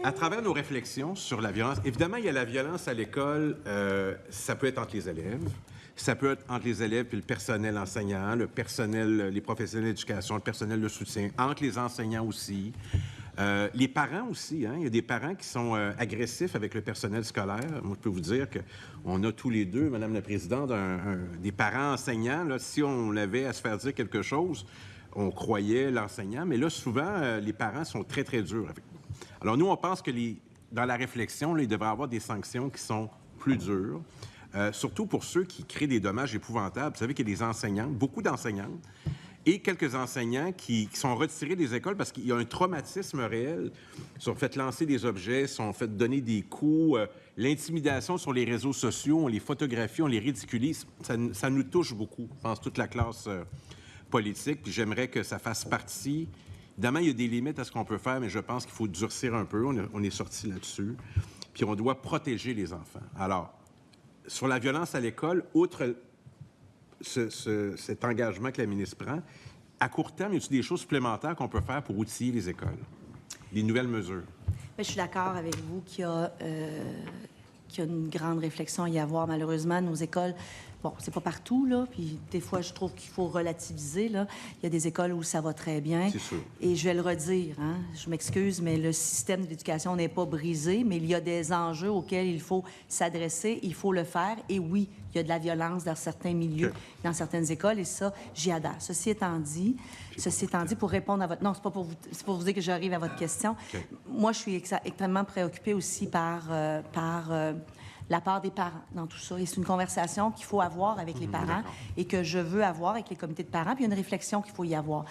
À travers nos réflexions sur la violence, évidemment, il y a la violence à l'école, ça peut être entre les élèves, ça peut être entre les élèves et le personnel enseignant, le personnel, les professionnels d'éducation, le personnel de soutien, entre les enseignants aussi. Les parents aussi, hein? Il y a des parents qui sont agressifs avec le personnel scolaire. Moi, je peux vous dire qu'on a tous les deux, Madame la Présidente, des parents enseignants. Là, si on avait à se faire dire quelque chose, on croyait l'enseignant, mais là, souvent, les parents sont très, très durs avec nous. Alors, nous, on pense que dans la réflexion, là, il devrait y avoir des sanctions qui sont plus dures, surtout pour ceux qui créent des dommages épouvantables. Vous savez qu'il y a des enseignants, beaucoup d'enseignantes, et quelques enseignants qui sont retirés des écoles parce qu'il y a un traumatisme réel. Ils sont fait lancer des objets, sont fait donner des coups. L'intimidation sur les réseaux sociaux, on les photographie, on les ridiculise. Ça nous touche beaucoup, je pense, toute la classe politique. Puis j'aimerais que ça fasse partie. Évidemment, il y a des limites à ce qu'on peut faire, mais je pense qu'il faut durcir un peu. On est sorti là-dessus. Puis on doit protéger les enfants. Alors, sur la violence à l'école, outre cet engagement que la ministre prend, à court terme, y a-t-il des choses supplémentaires qu'on peut faire pour outiller les écoles? Des nouvelles mesures? Bien, je suis d'accord avec vous qu'il y a une grande réflexion à y avoir. Malheureusement, nos écoles, bon, c'est pas partout, là, puis des fois, je trouve qu'il faut relativiser, là. Il y a des écoles où ça va très bien. C'est sûr. Et je vais le redire, hein, je m'excuse, mais le système d'éducation n'est pas brisé, mais il y a des enjeux auxquels il faut s'adresser, il faut le faire. Et oui, il y a de la violence dans certains milieux, dans certaines écoles, et ça, j'y adhère. Ceci étant dit, pour répondre à votre... Non, c'est pour vous dire que j'arrive à votre question. Moi, je suis extrêmement préoccupée aussi par la part des parents dans tout ça. Et c'est une conversation qu'il faut avoir avec les parents et que je veux avoir avec les comités de parents, puis il y a une réflexion qu'il faut y avoir.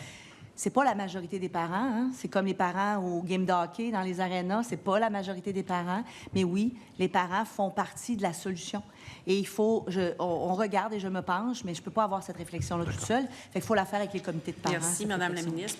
C'est pas la majorité des parents, hein? C'est comme les parents au game de hockey dans les arénas, c'est pas la majorité des parents, mais oui, les parents font partie de la solution. Et il faut, on regarde et je me penche, mais je peux pas avoir cette réflexion-là toute seule. Fait qu'il faut la faire avec les comités de parents. Merci, Madame la ministre.